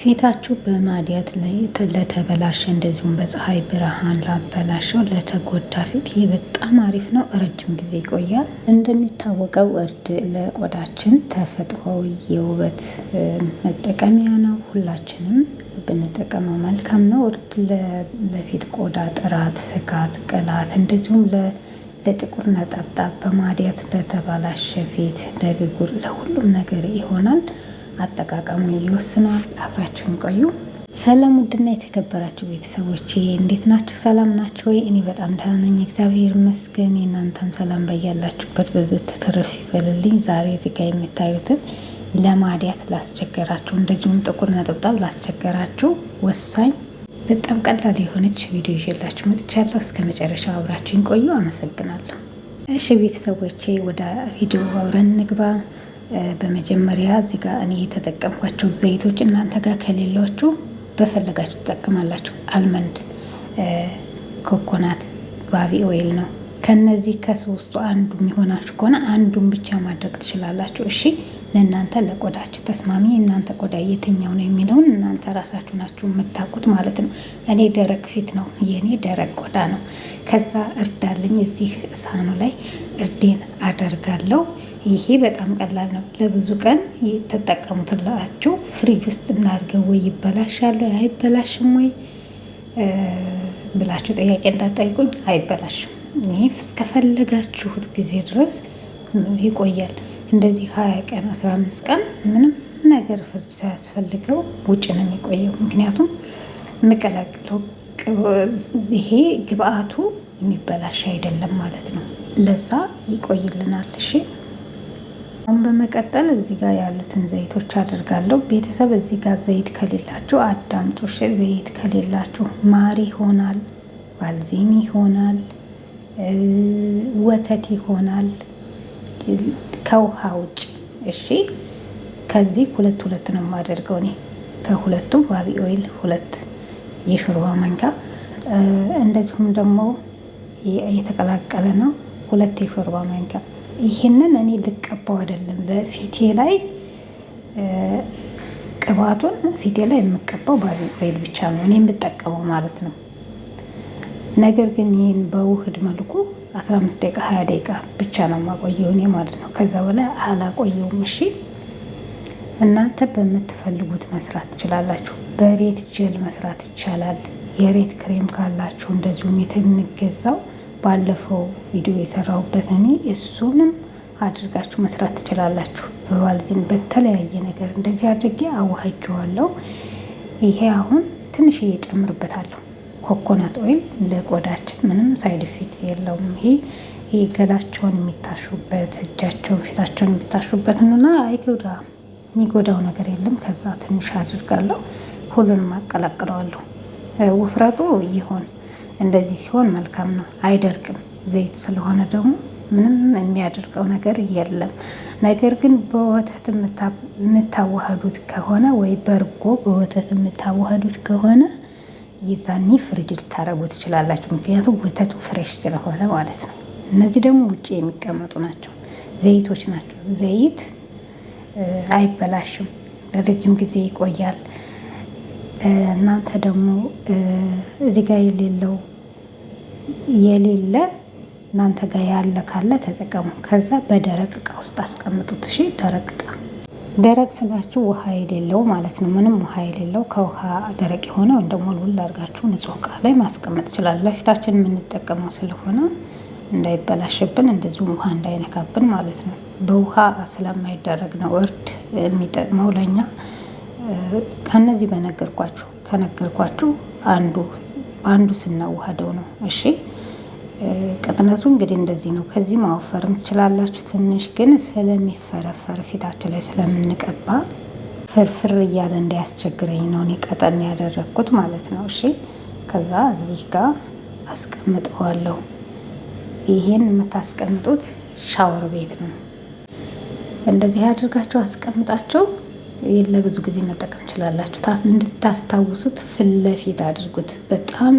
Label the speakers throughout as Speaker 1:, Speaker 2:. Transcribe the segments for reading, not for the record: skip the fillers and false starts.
Speaker 1: ፊታችሁ በማዲያት ላይ ለተበላሸ እንደዚሁም በፀሐይ ብርሃን ላበላሸው ለተጎዳ ፊት ይህ በጣም አሪፍ ነው። ረጅም ጊዜ ይቆያል። እንደሚታወቀው እርድ ለቆዳችን ተፈጥሯዊ የውበት መጠቀሚያ ነው። ሁላችንም ብንጠቀመው መልካም ነው። እርድ ለፊት ቆዳ ጥራት፣ ፍካት፣ ቅላት እንደዚሁም ለጥቁር ነጠብጣብ፣ በማዲያት ለተበላሸ ፊት፣ ለብጉር፣ ለሁሉም ነገር ይሆናል። አጠቃቀሙን ይወስነዋል። አብራችሁን ቆዩ። ሰላም ውድና የተከበራችሁ ቤተሰቦቼ እንዴት ናችሁ? ሰላም ናችሁ ወይ? እኔ በጣም ደህና ነኝ፣ እግዚአብሔር ይመስገን። የእናንተም ሰላም በያላችሁበት በዘት ተረፍ ይበልልኝ። ዛሬ እዚህ ጋር የምታዩትን ለማዲያት ላስቸገራችሁ እንደዚሁም ጥቁር ነጠብጣብ ላስቸገራችሁ ወሳኝ በጣም ቀላል የሆነች ቪዲዮ ይዤላችሁ መጥቻለሁ። እስከ መጨረሻው አብራችሁን ቆዩ። አመሰግናለሁ። እሺ ቤተሰቦቼ ወደ ቪዲዮ አብረን እንግባ። በመጀመሪያ እዚህ ጋር እኔ የተጠቀምኳቸው ዘይቶች እናንተ ጋር ከሌሏችሁ በፈለጋችሁ ትጠቀማላችሁ። አልመንድ፣ ኮኮናት፣ ባቢ ኦይል ነው። ከነዚህ ከሶስቱ አንዱ የሚሆናችሁ ከሆነ አንዱን ብቻ ማድረግ ትችላላችሁ። እሺ ለእናንተ ለቆዳችሁ ተስማሚ እናንተ ቆዳ የትኛው ነው የሚለውን እናንተ ራሳችሁ ናችሁ የምታውቁት ማለት ነው። እኔ ደረቅ ፊት ነው፣ የኔ ደረቅ ቆዳ ነው። ከዛ እርዳለኝ እዚህ ሳህኑ ላይ እርዴን አደርጋለሁ። ይሄ በጣም ቀላል ነው። ለብዙ ቀን ተጠቀሙትላችሁ። ፍሪጅ ውስጥ እናድርገው ወይ ይበላሻል ወይ አይበላሽም ወይ ብላችሁ ጥያቄ እንዳትጠይቁኝ። አይበላሽም። ይሄ እስከፈለጋችሁት ጊዜ ድረስ ይቆያል። እንደዚህ 20 ቀን 15 ቀን ምንም ነገር ፍሪጅ ሳያስፈልገው ውጭ ነው የሚቆየው። ምክንያቱም የምቀላቅለው ይሄ ግብአቱ የሚበላሽ አይደለም ማለት ነው። ለዛ ይቆይልናል። እሺ አሁን በመቀጠል እዚህ ጋር ያሉትን ዘይቶች አድርጋለሁ። ቤተሰብ እዚህ ጋር ዘይት ከሌላችሁ አዳምጡ። ዘይት ከሌላችሁ ማር ይሆናል፣ ባልዚን ይሆናል፣ ወተት ይሆናል ከውሃ ውጭ። እሺ ከዚህ ሁለት ነው የማደርገው እኔ። ከሁለቱ ባቢ ኦይል 2 የሾርባ ማንኪያ፣ እንደዚሁም ደግሞ የተቀላቀለ ነው 2 የሾርባ ማንኪያ። ይሄንን እኔ ልቀባው አይደለም፣ ለፊቴ ላይ ቅባቱን ፊቴ ላይ የምቀባው ባቢ ኦይል ብቻ ነው እኔ የምጠቀመው ማለት ነው። ነገር ግን ይህን በውህድ መልኩ 15 ደቂቃ 20 ደቂቃ ብቻ ነው የማቆየው እኔ ማለት ነው። ከዛ በላይ አላቆየውም። እሺ እናንተ በምትፈልጉት መስራት ትችላላችሁ። በሬት ጀል መስራት ይቻላል። የሬት ክሬም ካላችሁ እንደዚሁም የሚገዛው ባለፈው ቪዲዮ የሰራሁበት እኔ እሱንም አድርጋችሁ መስራት ትችላላችሁ። በባልዚን በተለያየ ነገር እንደዚህ አድርጌ አዋህጀዋለሁ። ይሄ አሁን ትንሽ እየጨምርበታለሁ። ኮኮናት ኦይል ለቆዳችን ምንም ሳይድ ኢፌክት የለውም። ይሄ ገላቸውን የሚታሹበት እጃቸውን ፊታቸውን የሚታሹበት እና የሚጎዳው ነገር የለም። ከዛ ትንሽ አድርጋለሁ። ሁሉንም አቀላቅለዋለሁ። ውፍረቱ ይሆን እንደዚህ ሲሆን መልካም ነው፣ አይደርቅም። ዘይት ስለሆነ ደግሞ ምንም የሚያደርቀው ነገር የለም። ነገር ግን በወተት የምታዋህዱት ከሆነ ወይ በርጎ በወተት የምታዋህዱት ከሆነ ይዛኒ ፍሪጅ ልታረጉ ትችላላችሁ። ምክንያቱም ወተቱ ፍሬሽ ስለሆነ ማለት ነው። እነዚህ ደግሞ ውጭ የሚቀመጡ ናቸው፣ ዘይቶች ናቸው። ዘይት አይበላሽም፣ ለረጅም ጊዜ ይቆያል። እናንተ ደግሞ እዚህ ጋር የሌለ እናንተ ጋር ያለ ካለ ተጠቀሙ። ከዛ በደረቅ እቃ ውስጥ አስቀምጡት። እሺ ደረቅ ስላችሁ ውሃ የሌለው ማለት ነው። ምንም ውሃ የሌለው ከውሃ ደረቅ የሆነ ወይም ደግሞ ልውል አድርጋችሁ ንጹህ እቃ ላይ ማስቀመጥ ይችላል። ለፊታችን የምንጠቀመው ስለሆነ እንዳይበላሽብን እንደዚሁም ውሃ እንዳይነካብን ማለት ነው። በውሃ ስለማይደረግ ነው እርድ የሚጠቅመው ለኛ። ከነዚህ ከነገርኳችሁ አንዱ ስናዋህደው ነው። እሺ ቅጥነቱ እንግዲህ እንደዚህ ነው። ከዚህ ማወፈርም ትችላላችሁ። ትንሽ ግን ስለሚፈረፈር ፊታችን ላይ ስለምንቀባ ፍርፍር እያለ እንዳያስቸግረኝ ነው እኔ ቀጠን ያደረግኩት ማለት ነው። እሺ ከዛ እዚህ ጋር አስቀምጠዋለሁ። ይሄን የምታስቀምጡት ሻወር ቤት ነው። እንደዚህ አድርጋችሁ አስቀምጣችሁ ለብዙ ጊዜ መጠቀም ትችላላችሁ። እንድታስታውሱት ፊት ለፊት አድርጉት። በጣም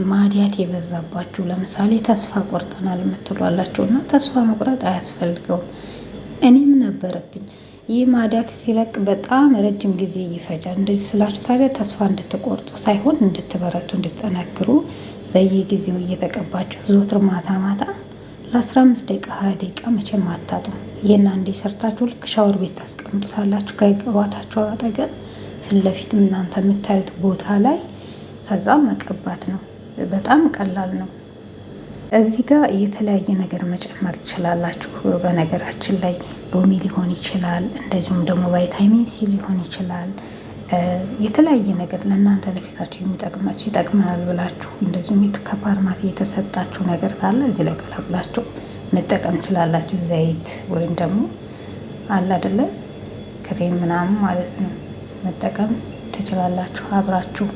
Speaker 1: ማዲያት የበዛባችሁ ለምሳሌ ተስፋ ቆርጠናል የምትሉ አላችሁ እና ተስፋ መቁረጥ አያስፈልገውም። እኔም ነበረብኝ ይህ ማዲያት ሲለቅ በጣም ረጅም ጊዜ ይፈጃል። እንደዚህ ስላችሁ ታዲያ ተስፋ እንድትቆርጡ ሳይሆን እንድትበረቱ፣ እንድትጠነክሩ በየጊዜው እየተቀባችሁ ዘወትር ማታ ማታ ለ15 ደቂቃ 20 ደቂቃ መቼም አታጡም። ይህን አንዴ ሰርታችሁ ልክ ሻወር ቤት ታስቀምጡታላችሁ ከቅባታችሁ አጠገብ ፊት ለፊት እናንተ የምታዩት ቦታ ላይ ከዛ መቀባት ነው። በጣም ቀላል ነው። እዚህ ጋር የተለያየ ነገር መጨመር ትችላላችሁ። በነገራችን ላይ ሎሚ ሊሆን ይችላል፣ እንደዚሁም ደግሞ ቫይታሚን ሲ ሊሆን ይችላል። የተለያየ ነገር ለእናንተ ለፊታችሁ የሚጠቅማችሁ ይጠቅመናል ብላችሁ እንደዚሁም ከፋርማሲ የተሰጣችሁ ነገር ካለ እዚህ ላይ ቀላቅላችሁ መጠቀም ትችላላችሁ። ዘይት ወይም ደግሞ አለ አይደለ ክሬም ምናምን ማለት ነው መጠቀም ትችላላችሁ አብራችሁ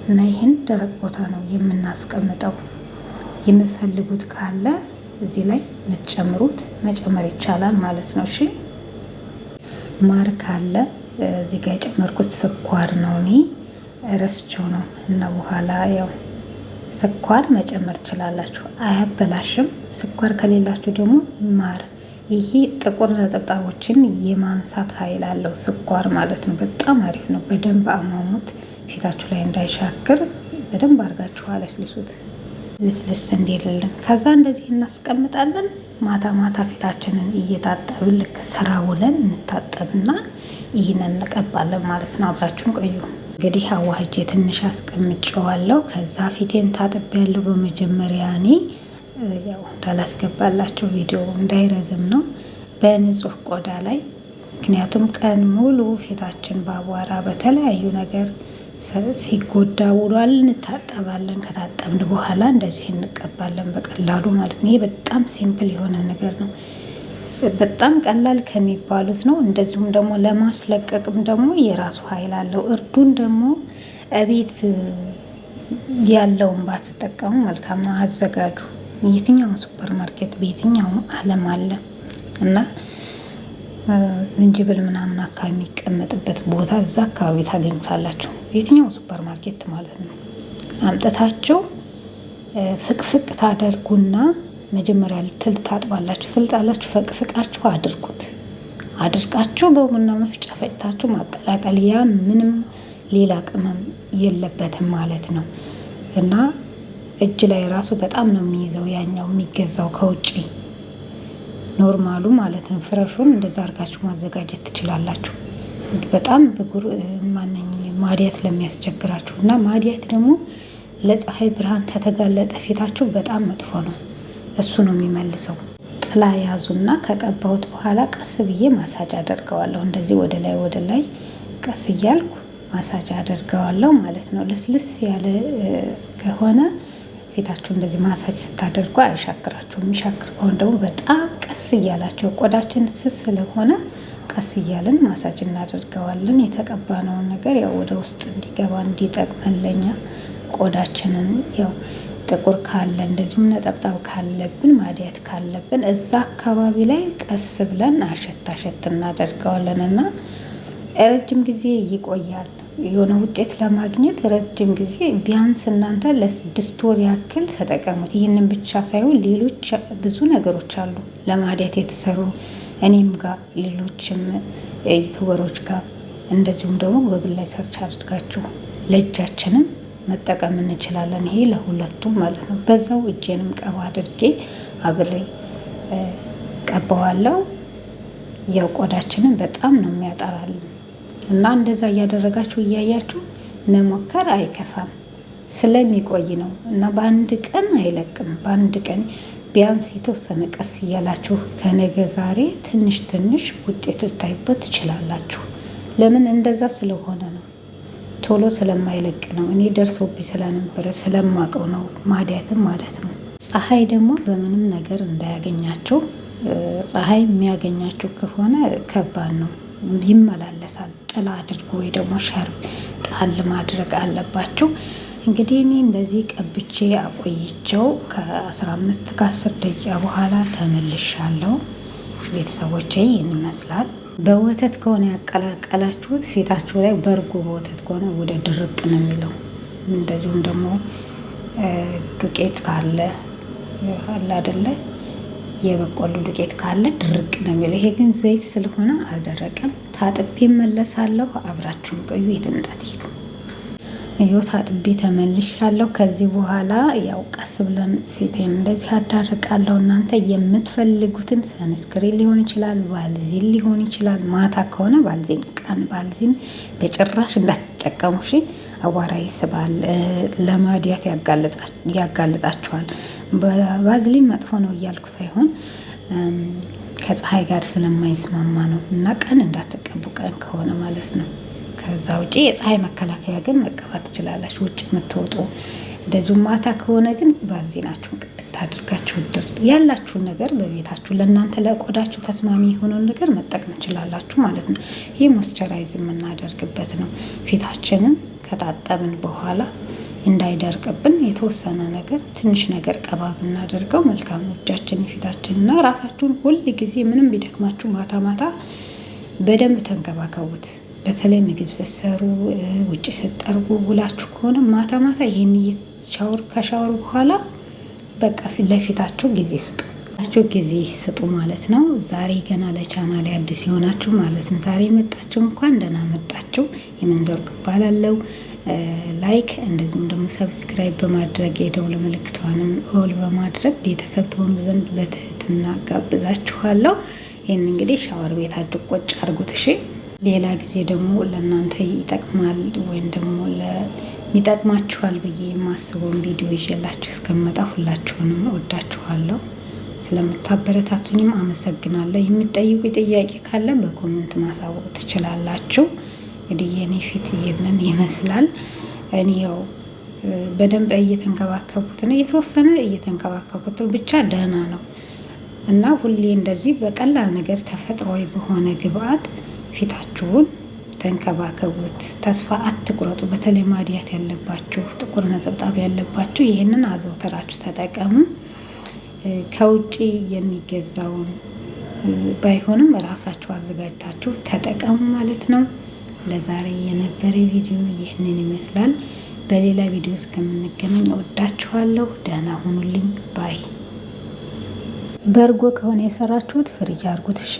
Speaker 1: እና ይህን ደረቅ ቦታ ነው የምናስቀምጠው። የምፈልጉት ካለ እዚህ ላይ የምትጨምሩት መጨመር ይቻላል ማለት ነው። እሺ ማር ካለ እዚህ ጋር የጨመርኩት ስኳር ነው። እኔ ረስቸው ነው እና በኋላ ያው ስኳር መጨመር ትችላላችሁ፣ አያበላሽም። ስኳር ከሌላችሁ ደግሞ ማር፣ ይሄ ጥቁር ነጠብጣቦችን የማንሳት ኃይል አለው ስኳር ማለት ነው። በጣም አሪፍ ነው። በደንብ አሟሙት፣ ፊታችሁ ላይ እንዳይሻክር በደንብ አድርጋችሁ አለስልሱት፣ ልስልስ እንዲልልን። ከዛ እንደዚህ እናስቀምጣለን። ማታ ማታ ፊታችንን እየታጠብን ልክ ስራ ውለን እንታጠብና ይህንን እንቀባለን ማለት ነው። አብራችሁን ቆዩ። እንግዲህ አዋህጄ ትንሽ አስቀምጨዋለሁ። ከዛ ፊቴን ታጥቤ ያለው በመጀመሪያ እኔ ያው እንዳላስገባላችሁ ቪዲዮ እንዳይረዝም ነው በንጹህ ቆዳ ላይ። ምክንያቱም ቀን ሙሉ ፊታችን በአቧራ በተለያዩ ነገር ሲጎዳ ውሏል። እንታጠባለን። ከታጠብን በኋላ እንደዚህ እንቀባለን በቀላሉ ማለት ነው። ይሄ በጣም ሲምፕል የሆነ ነገር ነው። በጣም ቀላል ከሚባሉት ነው። እንደዚሁም ደግሞ ለማስለቀቅም ደግሞ የራሱ ኃይል አለው። እርዱን ደግሞ እቤት ያለውን ባትጠቀሙ መልካም ነው። አዘጋጁ። የትኛውም ሱፐር ማርኬት በየትኛውም ዓለም አለ እና ዝንጅብል ምናምን አካባቢ የሚቀመጥበት ቦታ እዛ አካባቢ ታገኙታላችሁ። የትኛው ሱፐር ማርኬት ማለት ነው። አምጥታችሁ ፍቅፍቅ ታደርጉና መጀመሪያ ትል ታጥባላችሁ። ትልጣላችሁ፣ ፈቅፍቃችሁ አድርጉት። አድርቃችሁ በቡና መፍጫ ፈጭታችሁ ማቀላቀል። ያ ምንም ሌላ ቅመም የለበትም ማለት ነው እና እጅ ላይ ራሱ በጣም ነው የሚይዘው። ያኛው የሚገዛው ከውጪ ኖርማሉ ማለት ነው። ፍረሹን እንደዛ አድርጋችሁ ማዘጋጀት ትችላላችሁ። በጣም ብጉር ማዲያት ለሚያስቸግራችሁ እና ማዲያት ደግሞ ለፀሐይ ብርሃን ከተጋለጠ ፊታችሁ በጣም መጥፎ ነው። እሱ ነው የሚመልሰው። ጥላ ያዙና ከቀባሁት በኋላ ቀስ ብዬ ማሳጅ አደርገዋለሁ። እንደዚህ ወደ ላይ ቀስ እያልኩ ማሳጅ አደርገዋለሁ ማለት ነው። ልስልስ ያለ ከሆነ ፊታችሁ እንደዚህ ማሳጅ ስታደርጉ አይሻክራችሁ። የሚሻክር ከሆነ ደግሞ በጣም ቀስ እያላቸው ቆዳችን ስስ ስለሆነ ቀስ እያልን ማሳጅ እናደርገዋለን። የተቀባነውን ነገር ያው ወደ ውስጥ እንዲገባ እንዲጠቅመን ለኛ ቆዳችንን ያው ጥቁር ካለ እንደዚሁም ነጠብጣብ ካለብን ማዲያት ካለብን እዛ አካባቢ ላይ ቀስ ብለን አሸት እናደርገዋለን እና ረጅም ጊዜ ይቆያል። የሆነ ውጤት ለማግኘት ረጅም ጊዜ ቢያንስ እናንተ ለ6 ወር ያክል ተጠቀሙት። ይህንን ብቻ ሳይሆን ሌሎች ብዙ ነገሮች አሉ ለማዲያት የተሰሩ እኔም ጋር ሌሎችም ዩቱበሮች ጋር እንደዚሁም ደግሞ ጎግል ላይ ሰርች አድርጋችሁ ለእጃችንም መጠቀም እንችላለን። ይሄ ለሁለቱም ማለት ነው። በዛው እጄንም ቀባ አድርጌ አብሬ ቀባዋለሁ። ያው ቆዳችንን በጣም ነው የሚያጠራልን እና እንደዛ እያደረጋችሁ እያያችሁ መሞከር አይከፋም። ስለሚቆይ ነው እና በአንድ ቀን አይለቅም። በአንድ ቀን ቢያንስ የተወሰነ ቀስ እያላችሁ ከነገ ዛሬ ትንሽ ውጤት ልታዩበት ትችላላችሁ። ለምን እንደዛ ስለሆነ ነው። ቶሎ ስለማይለቅ ነው። እኔ ደርሶብኝ ስለነበረ ስለማቀው ነው ማዲያትም ማለት ነው። ፀሐይ ደግሞ በምንም ነገር እንዳያገኛቸው። ፀሐይ የሚያገኛቸው ከሆነ ከባድ ነው፣ ይመላለሳል። ጥላ አድርጎ ወይ ደግሞ ሸርብ ጣል ማድረግ አለባቸው። እንግዲህ እኔ እንደዚህ ቀብቼ አቆይቸው ከ15 ከ10 ደቂቃ በኋላ ተመልሻለሁ። ቤተሰቦቼ ይህን ይመስላል። በወተት ከሆነ ያቀላቀላችሁት ፊታችሁ ላይ በእርጎ በወተት ከሆነ ወደ ድርቅ ነው የሚለው። እንደዚሁም ደግሞ ዱቄት ካለ አለ አይደለ የበቆሎ ዱቄት ካለ ድርቅ ነው የሚለው። ይሄ ግን ዘይት ስለሆነ አልደረቀም። ታጥቤ መለሳለሁ። አብራችሁን ቆዩ፣ የት እንዳትሄዱ። ይኸው ታጥቤ ተመልሻለሁ። ከዚህ በኋላ ያው ቀስ ብለን ፊቴን እንደዚህ አዳርቃለሁ። እናንተ የምትፈልጉትን ሰንስክሪን ሊሆን ይችላል፣ ባልዚን ሊሆን ይችላል። ማታ ከሆነ ባልዚን፣ ቀን ባልዚን በጭራሽ እንዳትጠቀሙ እሺ። አቧራ ይስባል፣ ለማዲያት ያጋልጣችኋል። ባዝሊን መጥፎ ነው እያልኩ ሳይሆን ከፀሐይ ጋር ስለማይስማማ ነው። እና ቀን እንዳትቀቡ፣ ቀን ከሆነ ማለት ነው። ከዛ ውጪ የፀሐይ መከላከያ ግን መቀባት ትችላላችሁ፣ ውጭ የምትወጡ። እንደዚሁ ማታ ከሆነ ግን ባልዚናችሁን ቅብት አድርጋችሁ ያላችሁን ነገር በቤታችሁ ለእናንተ ለቆዳችሁ ተስማሚ የሆነውን ነገር መጠቀም ትችላላችሁ ማለት ነው። ይህ ሞይስቸራይዝ የምናደርግበት ነው። ፊታችንን ከታጠብን በኋላ እንዳይደርቅብን የተወሰነ ነገር ትንሽ ነገር ቀባ ብናደርገው መልካም ነው። እጃችን ፊታችን እና ራሳችሁን ሁል ጊዜ ምንም ቢደክማችሁ ማታ ማታ በደንብ ተንከባከቡት። በተለይ ምግብ ስትሰሩ ውጭ ስትጠርጉ ውላችሁ ከሆነ ማታ ማታ ይሄን ከሻወር በኋላ በቃ ለፊታችሁ ጊዜ ስጡ ማለት ነው። ዛሬ ገና ለቻናሌ አዲስ የሆናችሁ ማለት ነው፣ ዛሬ መጣችሁ እንኳን ደህና መጣችሁ። የመንዘር እባላለሁ። ላይክ እንደዚሁም ደግሞ ሰብስክራይብ በማድረግ የደውል ምልክቷንም ኦል በማድረግ ቤተሰብ ትሆኑ ዘንድ በትህትና ጋብዛችኋለሁ። ይህን እንግዲህ ሻወር ቤታችሁ ቁጭ አድርጉት እሺ። ሌላ ጊዜ ደግሞ ለእናንተ ይጠቅማል ወይም ደግሞ ይጠቅማችኋል ብዬ የማስበውን ቪዲዮ ይዤላችሁ እስከመጣ ሁላችሁንም እወዳችኋለሁ። ስለምታበረታቱኝም አመሰግናለሁ። የምትጠይቁ ጥያቄ ካለ በኮሜንት ማሳወቅ ትችላላችሁ። እንግዲህ የኔ ፊት ይሄንን ይመስላል። እኔ ያው በደንብ እየተንከባከቡት ነው፣ የተወሰነ እየተንከባከቡት ብቻ ደህና ነው። እና ሁሌ እንደዚህ በቀላል ነገር ተፈጥሯዊ በሆነ ግብአት ፊታችሁን ተንከባከቡት። ተስፋ አትቁረጡ። በተለይ ማዲያት ያለባችሁ፣ ጥቁር ነጠብጣብ ያለባችሁ ይህንን አዘውተራችሁ ተጠቀሙ። ከውጭ የሚገዛውን ባይሆንም ራሳችሁ አዘጋጅታችሁ ተጠቀሙ ማለት ነው። ለዛሬ የነበረ ቪዲዮ ይህንን ይመስላል። በሌላ ቪዲዮ እስከምንገናኝ እወዳችኋለሁ። ደህና ሁኑልኝ ባይ። በእርጎ ከሆነ የሰራችሁት ፍሪጅ አድርጉት እሺ።